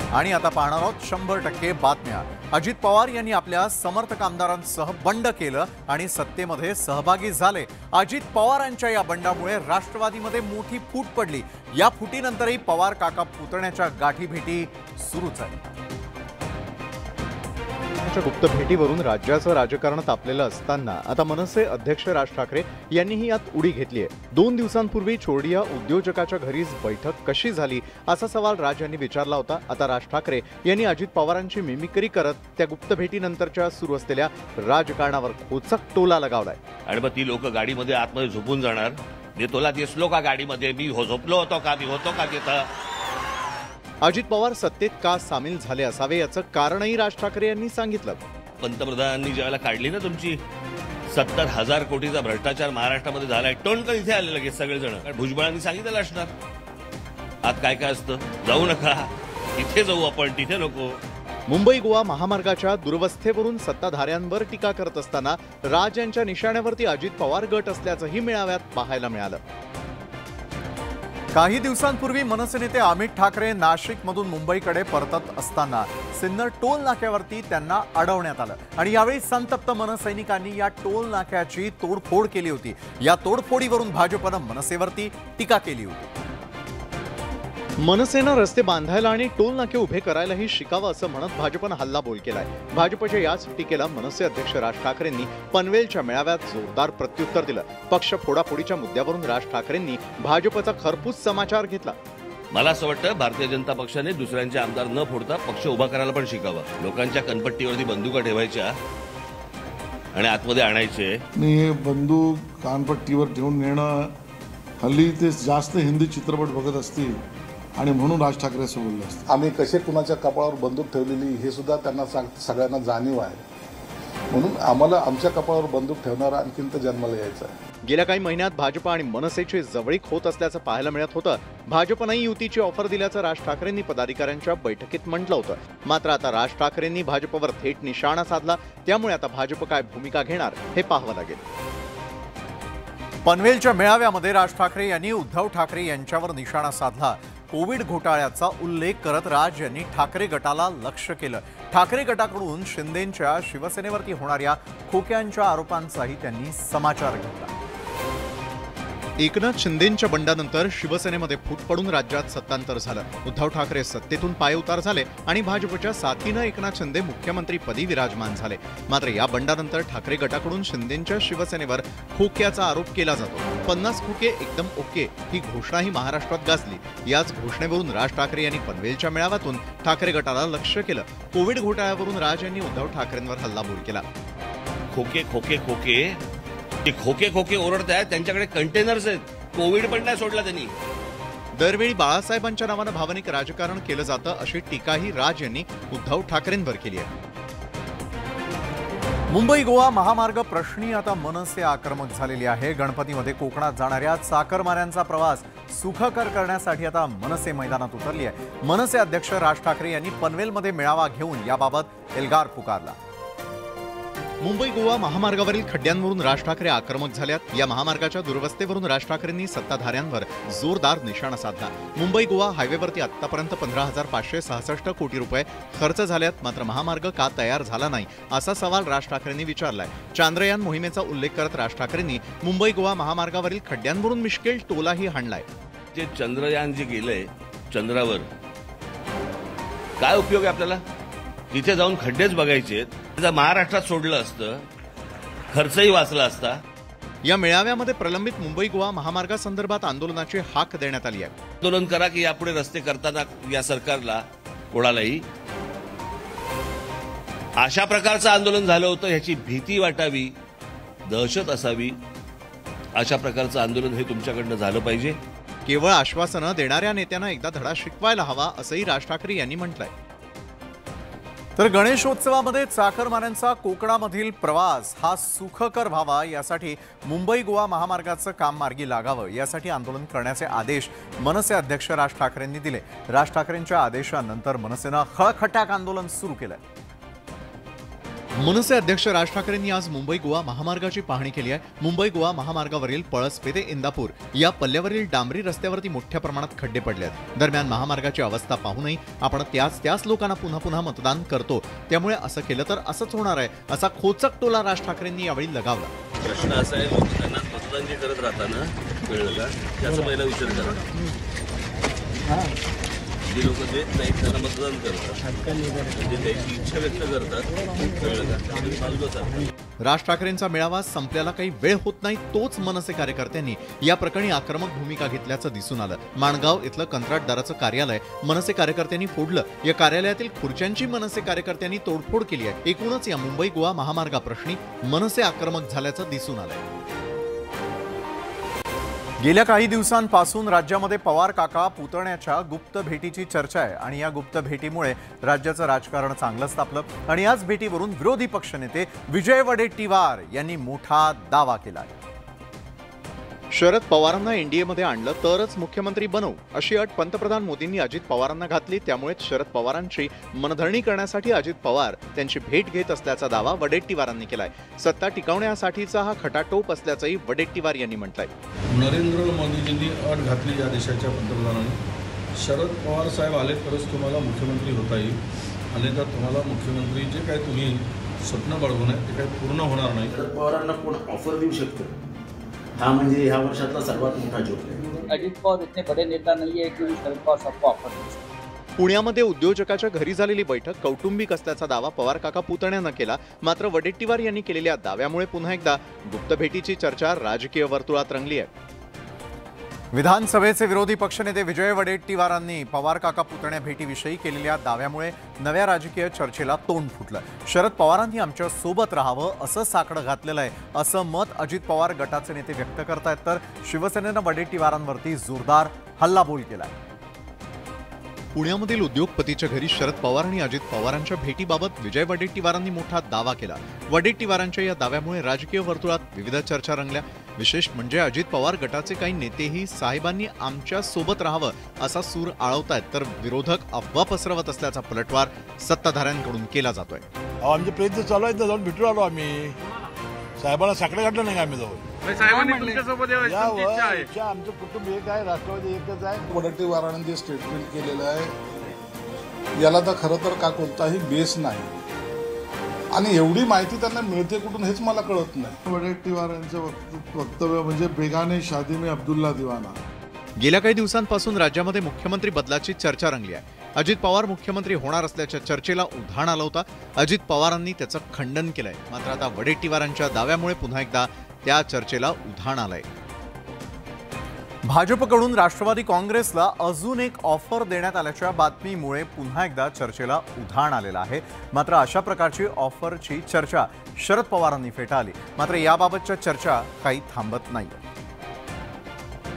आणि आता पाहणार आहोत 100% बातम्या। अजित पवार यांनी आपल्या समर्थक आमदारांसह बंड केलं आणि सत्तेमध्ये सहभागी झाले। अजित पवारांच्या या बंडामुळे राष्ट्रवादीमध्ये मोठी फूट पडली। या फुटीनंतरही पवार काका पुतण्याच्या गाठीभेटी सुरूच आहेत। गुप्त भेटीवरून राज्याचं राजकारण तापलेलं असताना आता मनसे अध्यक्ष राज ठाकरे यांनीही यात उडी घेतली आहे। 2 दिवसांपूर्वी चोरडिया उद्योजकाच्या घरीच बैठक कशी झाली असा सवाल राज यांनी विचारला होता। आता राज ठाकरे यांनी अजित पवारांची मिमिक्री करत त्या गुप्त भेटीनंतरच्या सुरू असलेल्या राजकारणावर खोचक टोला लगावलाय। आणि मग ती लोक गाडीमध्ये आतमध्ये झोपून जाणार, "मी तुला दिसलो का गाडीमध्ये? मी झोपलो होतो का? मी होतो का तिथं?" अजित पवार सत्तेत का सामील झाले असावे याचं कारणही राज ठाकरे यांनी सांगितलं। पंतप्रधानांनी ज्यावेळेला काढली ना तुमची 70,000 कोटीचा भ्रष्टाचार महाराष्ट्रामध्ये झालाय, टोनकर इथे आले लगेच सगळेजण। भुजबळांनी सांगितलं असणार आत काय काय असतं, जाऊ नका, इथे जाऊ आपण, तिथे नको। मुंबई गोवा महामार्गाच्या दुरवस्थेवरून सत्ताधाऱ्यांवर टीका करत असताना राज यांच्या निशाण्यावरती अजित पवार गट असल्याचंही मेळाव्यात पाहायला मिळालं। काही दिवसांपूर्वी मनसे नेते अमित ठाकरे नाशिकमधून मुंबईकडे परतत असताना सिन्नर टोल नाक्यावरती त्यांना अडवण्यात आलं आणि यावेळी संतप्त मनसैनिकांनी या टोल नाक्याची तोडफोड केली होती। या तोडफोडीवरून भाजपनं मनसेवरती टीका केली होती। मनसेनं रस्ते बांधायला आणि टोल नाके उभे करायलाही शिकावं असं म्हणत भाजपनं हल्लाबोल केलाय। भाजपच्या याच टीकेला मनसे अध्यक्ष राज ठाकरेंनी पनवेलच्या मेळाव्यात जोरदार प्रत्युत्तर दिलं। पक्ष फोडाफोडीच्या मुद्द्यावरून राज ठाकरेंनी भाजपचा खरपूस समाचार घेतला। मला असं वाटतं भारतीय जनता पक्षाने दुसऱ्यांचे आमदार न फोडता पक्ष उभा करायला पण शिकावं। लोकांच्या कनपट्टीवरती बंदुका ठेवायच्या आणि आतमध्ये आणायचे। हे बंदूक कानपट्टीवर ठेवून नेणं, हल्ली ते जास्त हिंदी चित्रपट बघत असतील आणि म्हणून राज ठाकरे असं बोलले असते। आम्ही कसे कुणाच्या कपाळावर बंदूक ठेवलेली हे सुद्धा त्यांना सगळ्यांना जाणीव आहे, म्हणून आम्हाला आमच्या कपाळावर बंदूक ठेवणारा आणखीन तर जन्माला यायचा आहे। गेल्या काही महिन्यात भाजप आणि मनसेची जवळीक होत असल्याचं पाहायला मिळत होतं। भाजपनंही युतीची ऑफर दिल्याचं राज ठाकरेंनी पदाधिकाऱ्यांच्या बैठकीत म्हटलं होतं। मात्र आता राज ठाकरेंनी भाजपवर थेट निशाणा साधला, त्यामुळे आता भाजप काय भूमिका घेणार हे पाहावं लागेल। पनवेलच्या मेळाव्यामध्ये राज ठाकरे यांनी उद्धव ठाकरे यांच्यावर निशाणा साधला। कोविड घोटाळ्याचा उल्लेख करत राज यांनी ठाकरे गटाला लक्ष्य केलं। ठाकरे गटाकडून शिंदेंच्या शिवसेनेवरती होणाऱ्या खोक्यांच्या आरोपांचाही त्यांनी समाचार घेतला। एकनाथ शिंदेंच्या बंडानंतर शिवसेनेमध्ये फूट पडून राज्यात सत्तांतर झालं। उद्धव ठाकरे सत्तेतून पायउतार झाले आणि भाजपच्या साथीनं एकनाथ शिंदे मुख्यमंत्रीपदी विराजमान झाले। मात्र या बंडानंतर ठाकरे गटाकडून शिंदेंच्या शिवसेनेवर खोक्याचा आरोप केला जातो। 50 खोके एकदम ओके ही घोषणाही महाराष्ट्रात गाजली। याच घोषणेवरून राज ठाकरे यांनी पनवेलच्या मेळाव्यातून ठाकरे गटाला लक्ष्य केलं। कोविड घोटाळ्यावरून राज यांनी उद्धव ठाकरेंवर हल्लाबोल केला। खोके खोके खोके, ते खोके खोके ओरडतायत, त्यांच्याकडे कंटेनर्स आहेत, कोविड पण नाही सोडला त्यांनी। दरवेळी बाळासाहेबांच्या नावानं भावनिक राजकारण केलं जातं अशी टीकाही राज यांनी उद्धव ठाकरेंवर केली आहे। मुंबई गोवा महामार्ग प्रश्नी आता मनसे आक्रमक झालेली आहे। गणपतीमध्ये कोकणात जाणाऱ्या चाकरमान्यांचा प्रवास सुखकर करण्यासाठी आता मनसे मैदानात उतरली आहे। मनसे अध्यक्ष राज ठाकरे यांनी पनवेलमध्ये मेळावा घेऊन याबाबत एल्गार पुकारला। मुंबई गोवा महामार्गावरील खड्ड्यांवरून राज ठाकरे आक्रमक झाल्यात। या महामार्गाच्या दुरवस्थेवरून राज ठाकरेंनी सत्ताधाऱ्यांवर जोरदार निशाणा साधला। मुंबई गोवा हायवेवरती आतापर्यंत 15,566 कोटी रुपये खर्च झाल्यात। मात्र महामार्ग का तयार झाला नाही असा सवाल राज ठाकरेंनी विचारलाय। चांद्रयान मोहिमेचा उल्लेख करत राज ठाकरेंनी मुंबई गोवा महामार्गावरील खड्ड्यांवरून मिश्किल टोलाही हाणलाय। जे चंद्रयान जे गेलंय चंद्रावर, काय उपयोग आहे आपल्याला? तिथे जाऊन खड्डेच बघायचे। जर महाराष्ट्रात सोडलं असतं खर्चही वाचला असता। या मेळाव्यामध्ये प्रलंबित मुंबई गोवा महामार्गासंदर्भात आंदोलनाची हाक देण्यात आली आहे। आंदोलन करा की यापुढे रस्ते करताना या सरकारला कोणालाही अशा प्रकारचं आंदोलन झालं होतं ह्याची भीती वाटावी, दहशत असावी, अशा प्रकारचं आंदोलन हे तुमच्याकडनं झालं पाहिजे। केवळ आश्वासनं देणाऱ्या नेत्यांना एकदा धडा शिकवायला हवा असंही राज ठाकरे यांनी म्हटलंय। तर गणेशोत्सवामध्ये चाकरमान्यांचा कोकणामधील प्रवास हा सुखकर व्हावा यासाठी मुंबई गोवा महामार्गाचं काम मार्गी लागावं यासाठी आंदोलन करण्याचे आदेश मनसे अध्यक्ष राज ठाकरेंनी दिले। राज ठाकरेंच्या आदेशानंतर मनसेनं खळखटाक आंदोलन सुरू केलं। मनसे अध्यक्ष राज ठाकरेंनी आज मुंबई गोवा महामार्गाची पाहणी केली आहे. मुंबई गोवा महामार्गावरील पळसपे ते इंदापूर या पल्ल्यावरील डांबरी रस्त्यावरती मोठ्या प्रमाणात खड्डे पडले आहेत. दरम्यान महामार्गाची अवस्था पाहूनही आपण त्याच लोकांना पुन्हा पुन्हा मतदान करतो, त्यामुळे असं केलं तर असंच होणार आहे, असा खोचक टोला राज ठाकरेंनी यावेळी लगावला. प्रश्न असा आहे, लोकांना मतदान जे करत राहताना कळलं का, त्याचा पहिला विचार करा. जी लोक देत नाहीत त्यांना मतदान करतात, म्हणजे त्याची इच्छा व्यक्त करतात, कळलं का. राज ठाकरेंचा मेळावा संपल्याला काही वेळ होत नाही, तोच मनसे कार्यकर्त्यांनी या प्रकरणी आक्रमक भूमिका घेतल्याचं दिसून आलं. माणगाव इथलं कंत्राटदाराचं कार्यालय मनसे कार्यकर्त्यांनी फोडलं. या कार्यालयातील खुर्च्यांची मनसे कार्यकर्त्यांनी तोडफोड केली आहे. एकूणच या मुंबई गोवा महामार्गाप्रश्नी मनसे आक्रमक झाल्याचं दिसून आलंय. गेल्या काही दिवसांपासून राज्यामध्ये पवार काका पुतण्याच्या गुप्त भेटीची चर्चा आहे आणि या गुप्त भेटीमुळे राज्याचं राजकारण चांगलंच तापलं. आणि याच भेटीवरून विरोधी पक्षनेते विजय वडेट्टीवार यांनी मोठा दावा केला आहे. शरद पवारांना एनडीएमध्ये आणलं तरच मुख्यमंत्री बनवू अशी अट पंतप्रधान मोदींनी अजित पवारांना घातली. त्यामुळेच शरद पवारांची मनधरणी करण्यासाठी अजित पवार त्यांची भेट घेत असल्याचा दावा वडेट्टीवारांनी केलाय. सत्ता टिकवण्यासाठीचा हा खटाटोप असल्याचंही वडेट्टीवार यांनी म्हटलंय. नरेंद्र मोदीजींनी अट घातली या देशाच्या पंतप्रधानांनी, शरद पवार साहेब आले तरच तुम्हाला मुख्यमंत्री होता येईल, आणि तर तुम्हाला मुख्यमंत्री जे काही तुम्ही स्वप्न बाळगून आहे ते काही पूर्ण होणार नाही. शरद पवारांना कोण ऑफर देऊ शकतं, हा म्हणजे ह्या वर्षातला सर्वात मोठा जोक आहे. अजित पवार इतने बड़े नेता नहीं है कि शरद पवार सबको ऑफर दे सकते. पुण्यामध्ये उद्योजकाच्या घरी झालेली बैठक कौटुंबिक असल्याचा दावा पवार काका पुतण्यानं केला. मात्र वडेट्टीवार यांनी केलेल्या दाव्यामुळे पुन्हा एकदा गुप्त भेटीची चर्चा राजकीय वर्तुळात रंगली आहे. विधानसभेचे विरोधी पक्षनेते विजय वडेट्टीवारांनी पवार काका पुतण्या भेटीविषयी केलेल्या दाव्यामुळे नव्या राजकीय चर्चेला तोंड फुटलं. शरद पवारांनी आमच्या सोबत राहावं असं साकडं घातलेलं आहे असं मत अजित पवार गटाचे नेते व्यक्त करतायत, तर शिवसेनेनं वडेट्टीवारांवरती जोरदार हल्लाबोल केलाय. पुण्यामधील उद्योगपतीच्या घरी शरद पवार आणि अजित पवारांच्या भेटीबाबत विजय वडेट्टीवारांनी मोठा दावा केला. वडेट्टीवारांच्या या दाव्यामुळे राजकीय वर्तुळात विविध चर्चा रंगल्या. विशेष म्हणजे अजित पवार गटाचे काही नेतेही साहेबांनी आमच्या सोबत राहावं असा सूर आळवतायत, तर विरोधक अफवा पसरवत असल्याचा पलटवार सत्ताधाऱ्यांकडून केला जातोय. आमचे प्रयत्न चालू आहेत, जाऊन भेटून आलो आम्ही. साहेबांना साकडे काढलं नाही का आम्ही जाऊन. आमचं कुटुंब एक आहे, राष्ट्रवादी एकच आहे. वडेट्टीवारांनी जे स्टेटमेंट केलेलं आहे याला तर खरं तर का कोणताही बेस नाही, आणि एवढी माहिती त्यांना मिळते कुठून हेच मला कळत नाही. वडेट्टीवारांचं वक्तव्य म्हणजे बेगाने शादी में अब्दुल्ला दिवाना. गेल्या काही दिवसांपासून राज्यामध्ये मुख्यमंत्री बदलाची चर्चा रंगली आहे. अजित पवार मुख्यमंत्री होणार असल्याच्या चर्चेला उधाण आलं होतं. अजित पवारांनी त्याचं खंडन केलंय. मात्र आता वडेट्टीवारांच्या दाव्यामुळे पुन्हा एकदा त्या चर्चेला उधाण आलंय. भाजपकडून राष्ट्रवादी काँग्रेसला अजून एक ऑफर देण्यात आल्याच्या बातमीमुळे पुन्हा एकदा चर्चेला उधाण आलेलं आहे. मात्र अशा प्रकारची ऑफरची चर्चा शरद पवारांनी फेटाळली. मात्र याबाबतच्या चर्चा काही थांबत नाही.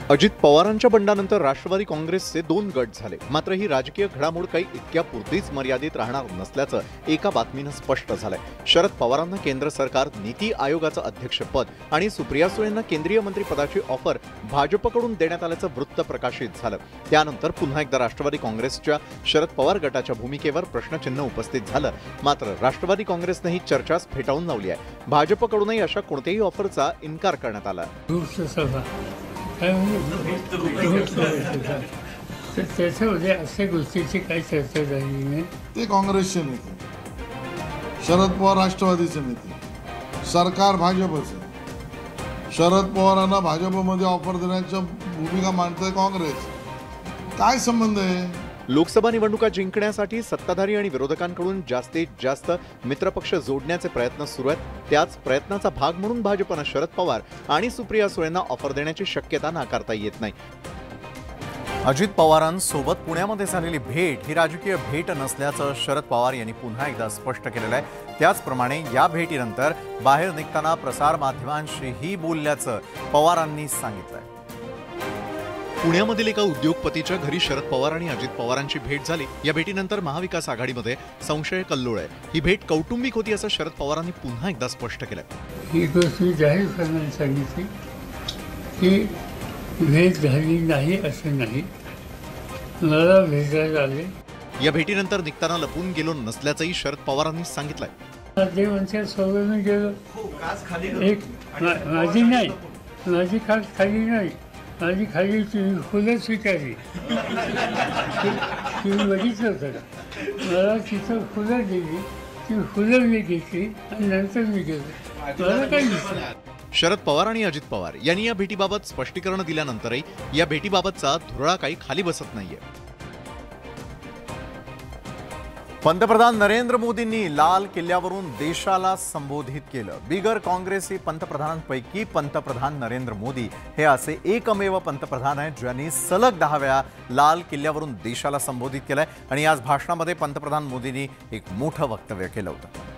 अजित पवारांच्या बंडानंतर राष्ट्रवादी काँग्रेसचे 2 गट झाले. मात्र ही राजकीय घडामोड काही इतक्या पुरतीच मर्यादित राहणार नसल्याचं एका बातमीनं स्पष्ट झालंय. शरद पवारांना केंद्र सरकार नीती आयोगाचं अध्यक्षपद आणि सुप्रिया सुळेंना केंद्रीय मंत्रिपदाची ऑफर भाजपकडून देण्यात आल्याचं वृत्त प्रकाशित झालं. त्यानंतर पुन्हा एकदा राष्ट्रवादी काँग्रेसच्या शरद पवार गटाच्या भूमिकेवर प्रश्नचिन्ह उपस्थित झालं. मात्र राष्ट्रवादी काँग्रेसनं ही चर्चाच फेटाळून लावली आहे. भाजपकडूनही अशा कोणत्याही ऑफरचा इन्कार करण्यात आला. त्याच्यामध्ये अशा गोष्टीची काही चर्चा झाली नाही. ते काँग्रेसचे नेते, शरद पवार राष्ट्रवादीचे नेते, सरकार भाजपचं. शरद पवारांना भाजपमध्ये ऑफर देण्याच्या भूमिका मांडतंय काँग्रेस. काय संबंध आहे? लोकसभा निवडणुका जिंकण्यासाठी सत्ताधारी आणि विरोधकांकडून जास्तीत जास्त मित्रपक्ष जोडण्याचे प्रयत्न सुरू आहेत. त्याच प्रयत्नाचा भाग म्हणून भाजपनं शरद पवार आणि सुप्रिया सुळेंना ऑफर देण्याची शक्यता नाकारता येत नाही. अजित पवारांसोबत पुण्यामध्ये झालेली भेट ही राजकीय भेट नसल्याचं शरद पवार यांनी पुन्हा एकदा स्पष्ट केलेलं आहे. त्याचप्रमाणे या भेटीनंतर बाहेर निघताना प्रसारमाध्यमांशीही बोलल्याचं पवारांनी सांगितलंय. पुण्यामधील एका उद्योगपतीच्या घरी शरद पवार आणि अजित पवारांची भेट झाली. या भेटीनंतर महाविकास आघाडीमध्ये संशय कल्लोळ आहे. ही भेट कौटुंबिक होती असं शरद पवारांनी पुन्हा एकदा स्पष्ट केलंय. ही गोष्ट मी जाहीरपणाने सांगितली की भेट झाली नाही असं नाही, मला भेटायला आले. या भेटीनंतर निघताना लपून गेलो नसल्याचंही शरद पवारांनी सांगितलंय. देवांच्या सोबत गेलो, एक माझी नाही, माझी खाली नाही, माझी खाली फुलं स्वीकारली. तुम्ही बघितलं होतं का? मला तिथं फुलं दिली, ती फुलं मी घेतली आणि नंतर मी गेलो. मला काही दिसलं. शरद पवार आणि अजित पवार यांनी या भेटीबाबत स्पष्टीकरण दिल्यानंतरही या भेटीबाबतचा धुरळा काही खाली बसत नाहीये. पंतप्रधान नरेंद्र मोदींनी लाल किल्ल्यावरून देशाला संबोधित केलं. बिगर काँग्रेसी पंतप्रधानांपैकी पंतप्रधान नरेंद्र मोदी हे असे एकमेव पंतप्रधान आहेत ज्यांनी सलग 10 वेळा लाल किल्ल्यावरून देशाला संबोधित केलंय. आणि आज भाषणामध्ये पंतप्रधान मोदींनी एक मोठं वक्तव्य केलं होतं.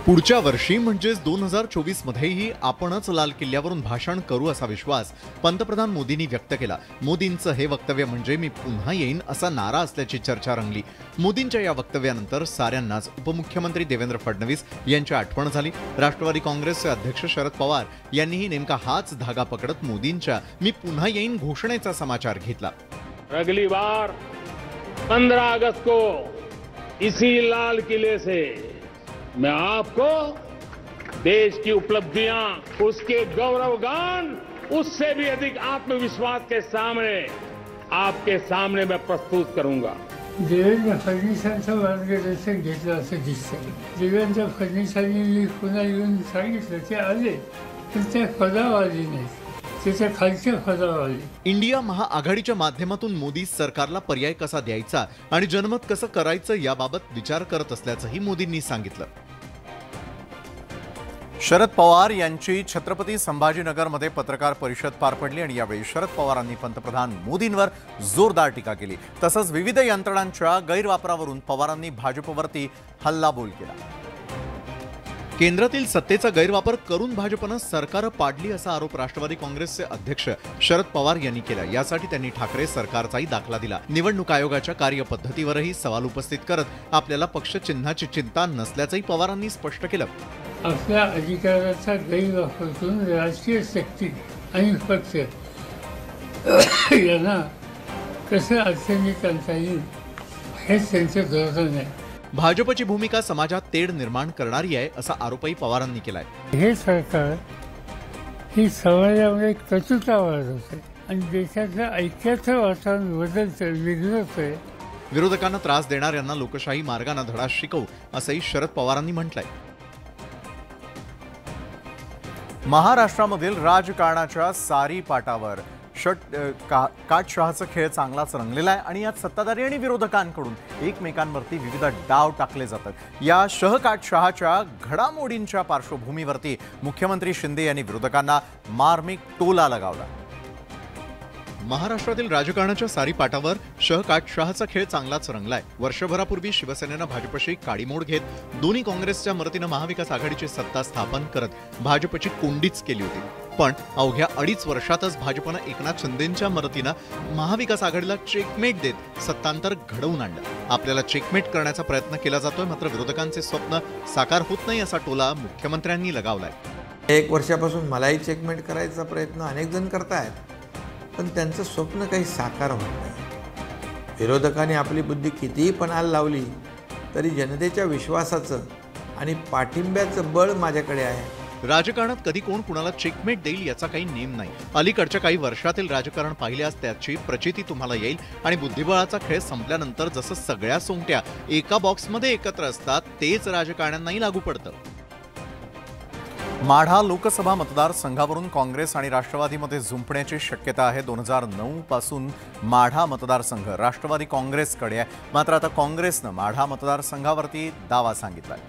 पुढच्या वर्षी म्हणजेच 2024 मध्येही आपणच लाल किल्ल्यावरून भाषण करू असा विश्वास पंतप्रधान मोदींनी व्यक्त केला. मोदींचं हे वक्तव्य म्हणजे मी पुन्हा येईन असा नारा असल्याची चर्चा रंगली. मोदींच्या या वक्तव्यानंतर साऱ्यांनाच उपमुख्यमंत्री देवेंद्र फडणवीस यांची आठवण झाली. राष्ट्रवादी काँग्रेसचे अध्यक्ष शरद पवार यांनीही नेमका हाच धागा पकडत मोदींच्या मी पुन्हा येईन घोषणेचा समाचार घेतला. अगली बार 15 अगस्त को इसी लाल किले से मैं आपको देश की उपलब्धियां, उसके गौरवगान, उससे भी अधिक आत्मविश्वास के सामने आपके सामने मैं प्रस्तुत करूंगा. देवेंद्र फडणवीसांचं मार्गदर्शन घेतलं असं दिसतं. देवेंद्र फडणवीसांनी पुन्हा येऊन सांगितलं, ते आले पण ते फदाव आले नाही, त्याच्या खालच्या फदाव आले. इंडिया महाआघाडीच्या माध्यमातून मोदी सरकारला पर्याय कसा द्यायचा आणि जनमत कसं करायचं याबाबत विचार करत असल्याचंही मोदींनी सांगितलं. शरद पवार यांची छत्रपती संभाजीनगरमध्ये पत्रकार परिषद पार पडली आणि यावेळी शरद पवारांनी पंतप्रधान मोदींवर जोरदार टीका केली. तसंच विविध यंत्रणांच्या गैरवापरावरून पवारांनी भाजपवरती हल्लाबोल केला. केंद्रातील सत्तेचा गैरवापर करून भाजपनं सरकार पाडली असा आरोप राष्ट्रवादी काँग्रेसचे अध्यक्ष शरद पवार यांनी केला. यासाठी त्यांनी ठाकरे सरकारचाही दाखला दिला. निवडणूक आयोगाच्या कार्यपद्धतीवरही सवाल उपस्थित करत आपल्याला पक्ष चिन्हाची चिंता नसल्याचंही पवारांनी स्पष्ट केलं. आपल्या अधिकाराचा गैरवापर करून राजकीय शक्ती आणि पक्ष यांना कसं अडचणीत आणता येईल हेच त्यांचं धोरण आहे. भाजपची भूमिका समाजात तेढ निर्माण करणारी आहे असा आरोपही पवारांनी केलाय. हे सरकार ही समाजामध्ये कटुता वाढवते आणि देशातलं ऐक्याचं वातावरण बदलतं, बिघडतंय. विरोधकांना त्रास देणाऱ्यांना लोकशाही मार्गाने धडा शिकवू असंही शरद पवारांनी म्हटलंय. महाराष्ट्रामधील राजकारणाच्या सारी पाटावर काटशहाचा खेळ चांगलाच रंगलेला आहे आणि यात सत्ताधारी आणि विरोधकांकडून एकमेकांवरती विविध डाव टाकले जातात. या काटशहाच्या घडामोडींच्या पार्श्वभूमीवरती मुख्यमंत्री शिंदे यांनी विरोधकांना मार्मिक टोला लगावला. महाराष्ट्रातील राजकारणाच्या सारी पाटावर काटशहाचा खेळ चांगलाच रंगलाय. वर्षभरापूर्वी शिवसेनेनं भाजपशी काडीमोड घेत दोन्ही काँग्रेसच्या मदतीनं महाविकास आघाडीची सत्ता स्थापन करत भाजपची कोंडीच केली होती. पण अवघ्या 2.5 वर्षातच भाजपनं एकनाथ शिंदेंच्या मदतीनं महाविकास आघाडीला चेकमेट देत सत्तांतर घडवून आणलं. आपल्याला चेकमेट करण्याचा प्रयत्न केला जातोय, मात्र विरोधकांचे स्वप्न साकार होत नाही असा टोला मुख्यमंत्र्यांनी लगावलाय. 1 वर्षापासून मलाही चेकमेट करायचा प्रयत्न अनेक जण करतायत, पण त्यांचं स्वप्न काही साकार होत नाही. विरोधकांनी आपली बुद्धी कितीही पणाला लावली तरी जनतेच्या विश्वासाचं आणि पाठिंब्याचं बळ माझ्याकडे आहे. राजकारणात कधी कोण कुणाला चेकमेट देईल याचा काही नेम नाही. अलीकडच्या काही वर्षातील राजकारण पाहिल्यास त्याची प्रचिती तुम्हाला येईल. आणि बुद्धिबळाचा खेळ संपल्यानंतर जसं सगळ्या सोंगट्या एका बॉक्समध्ये एकत्र असतात तेच राजकारण्यांनाही लागू पडतं. माढा लोकसभा मतदारसंघावरून काँग्रेस आणि राष्ट्रवादीमध्ये झुंपण्याची शक्यता आहे. 2009 पासून माढा मतदारसंघ राष्ट्रवादी काँग्रेसकडे आहे, मात्र आता काँग्रेसनं माढा मतदारसंघावरती दावा सांगितलाय.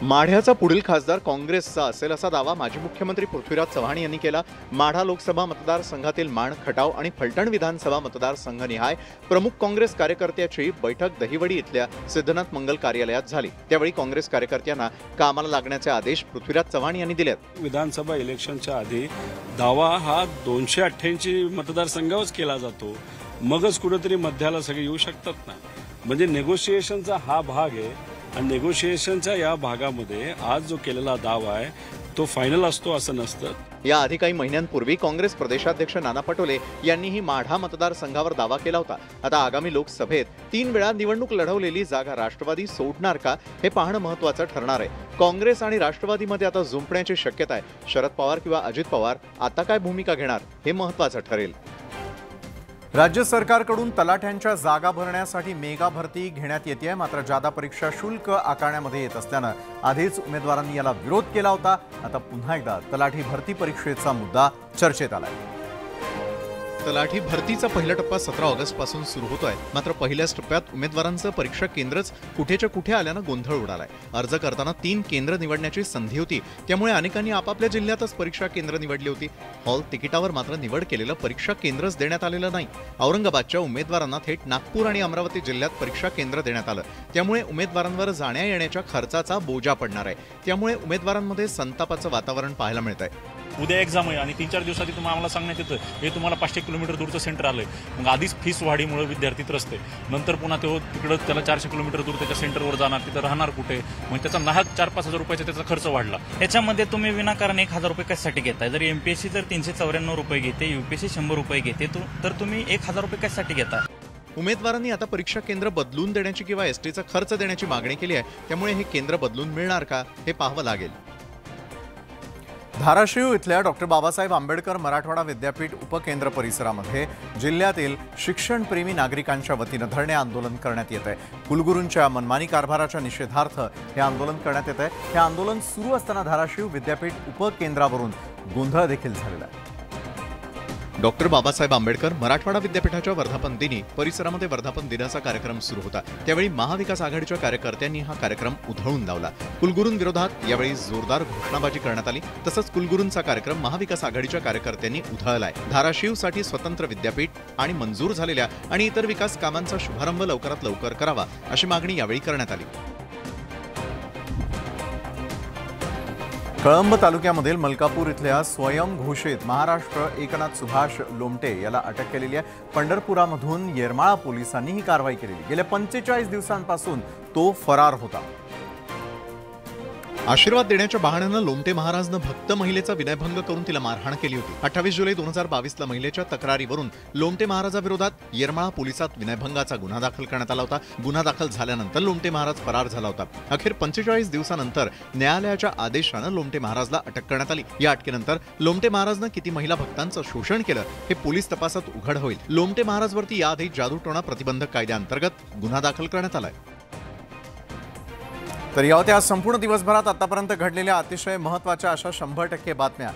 माढ्याचा पुढील खासदार काँग्रेसचा असेल असा दावा माजी मुख्यमंत्री पृथ्वीराज चव्हाण यांनी केला. माढा लोकसभा मतदारसंघातील माण, खटाव आणि फलटण विधानसभा मतदारसंघनिहाय प्रमुख काँग्रेस कार्यकर्त्याची बैठक दहिवडी इथल्या सिद्धनाथ मंगल कार्यालयात झाली. त्यावेळी काँग्रेस कार्यकर्त्यांना कामाला लागण्याचे आदेश पृथ्वीराज चव्हाण यांनी दिले. विधानसभा इलेक्शनच्या आधी दावा हा 288 मतदारसंघावरच केला जातो, मगच कुठेतरी मध्याला सगळे येऊ शकतात ना. म्हणजे नेगोशिएशनचा हा भाग आहे आणि नेगोशिएशनच्या या भागामध्ये आज जो केलेला दावा आहे तो फायनल असतो असं नसतं. याआधी काही महिन्यांपूर्वी काँग्रेस प्रदेशाध्यक्ष नाना पटोले यांनीही माढा मतदारसंघावर दावा केला होता. आता आगामी लोकसभेत 3 वेळा निवडणूक लढवलेली जागा राष्ट्रवादी सोडणार का हे पाहणं महत्त्वाचं ठरणार आहे. काँग्रेस आणि राष्ट्रवादीमध्ये आता जुंपण्याची शक्यता आहे. शरद पवार किंवा अजित पवार आता काय भूमिका घेणार हे महत्त्वाचं ठरेल. राज्य सरकारकडून तलाठ्यांच्या जागा भरण्यासाठी मेगा भरती घेण्यात येते. मात्र जादा परीक्षा शुल्क आकारण्यामध्ये येत असल्यानं आधीच उमेदवारांनी याला विरोध केला होता. आता पुन्हा एकदा तलाठी भरती परीक्षेचा मुद्दा चर्चेत आलाय. तलाठी भरतीचा पहिला टप्पा 17 ऑगस्ट पासून सुरू होतोय. मात्र पहिल्याच टप्प्यात उमेदवारांचं परीक्षा केंद्रच कुठेच्या कुठे आल्यानं गोंधळ उडालाय. अर्ज करताना 3 केंद्र निवडण्याची संधी होती. त्यामुळे अनेकांनी आपापल्या जिल्ह्यातच परीक्षा केंद्र निवडली होती. हॉल तिकिटावर मात्र निवड केलेलं परीक्षा केंद्रच देण्यात आलेलं नाही. औरंगाबादच्या उमेदवारांना थेट नागपूर आणि अमरावती जिल्ह्यात परीक्षा केंद्र देण्यात आलं. त्यामुळे उमेदवारांवर जाण्या येण्याच्या खर्चाचा बोजा पडणार आहे. त्यामुळे उमेदवारांमध्ये संतापाचं वातावरण पाहायला मिळतंय. उद्या एक्झाम आहे आणि 3-4 दिवसात तुम्हाला आम्हाला सांगण्यात येतं हे तुम्हाला 500 किलोमीटर दूरचं सेंटर आलंय. मग आधीच फीस वाढीमुळे विद्यार्थी त्रस्त आहे. नंतर पुन्हा तो तिकडं त्याला 400 किलोमीटर दूर त्याच्या सेंटरवर जाणार, तिथं राहणार कुठे, मग त्याचा नाहक 4-5 हजार रुपयाचा त्याचा खर्च वाढला. याच्यामध्ये तुम्ही विनाकारण 1000 रुपये कशासाठी घेताय? जर एमपीएससी जर 394 रुपये घेते, यूपीएससी 100 रुपये घेते, तर तुम्ही 1000 रुपये कशासाठी घेता? उमेदवारांनी आता परीक्षा केंद्र बदलून देण्याची किंवा एसटीचा खर्च देण्याची मागणी केली आहे. त्यामुळे हे केंद्र बदलून मिळणार का हे पाहावं लागेल. धाराशिव इथल्या डॉक्टर बाबासाहेब आंबेडकर मराठवाडा विद्यापीठ उपकेंद्र परिसरामध्ये जिल्ह्यातील शिक्षणप्रेमी नागरिकांच्या वतीनं धरणे आंदोलन करण्यात येत आहे. कुलगुरूंच्या मनमानी कारभाराच्या निषेधार्थ हे आंदोलन करण्यात येत आहे. हे आंदोलन सुरू असताना धाराशिव विद्यापीठ उपकेंद्रावरून गोंधळ देखील झालेला आहे. डॉक्टर बाबासाहेब आंबेडकर मराठवाडा विद्यापीठाच्या वर्धापन दिनी परिसरामध्ये वर्धापन दिनाचा कार्यक्रम सुरू होता. त्यावेळी महाविकास आघाडीच्या कार्यकर्त्यांनी हा कार्यक्रम उधळून लावला. कुलगुरूंविरोधात यावेळी जोरदार घोषणाबाजी करण्यात आली. तसंच कुलगुरूंचा कार्यक्रम महाविकास आघाडीच्या कार्यकर्त्यांनी उधळलाय. धाराशिवसाठी स्वतंत्र विद्यापीठ आणि मंजूर झालेल्या आणि इतर विकास कामांचा शुभारंभ लवकरात लवकर करावा अशी मागणी यावेळी करण्यात आली. कळंब तालुक्यामधील मलकापूर इथल्या स्वयंघोषित महाराष्ट्र एकनाथ सुभाष लोमटे याला अटक केलेली आहे. पंढरपुरामधून येरमाळा पोलिसांनी ही कारवाई केलेली. गेल्या 45 दिवसांपासून तो फरार होता. आशीर्वाद देण्याच्या बहाण्यानं लोमटे महाराजनं भक्त महिलेचा विनयभंग करून तिला मारहाण केली होती. 28 जुलै 2022ला महिलेच्या तक्रारीवरून लोमटे महाराजाविरोधात येरमाळा पोलिसात विनयभंगाचा गुन्हा दाखल करण्यात आला होता. गुन्हा दाखल झाल्यानंतर लोमटे महाराज फरार झाला होता. अखेर 45 दिवसानंतर न्यायालयाच्या आदेशानं लोमटे महाराजला अटक करण्यात आली. या अटकेनंतर लोमटे महाराजनं किती महिला भक्तांचं शोषण केलं हे पोलीस तपासात उघड होईल. लोमटे महाराजवरती याआधी जादूटोणा प्रतिबंधक कायद्याअंतर्गत गुन्हा दाखल करण्यात आलाय. तर या होत्या आज संपूर्ण दिवसभरात आतापर्यंत घडलेल्या अतिशय महत्त्वाच्या अशा 100% बातम्या.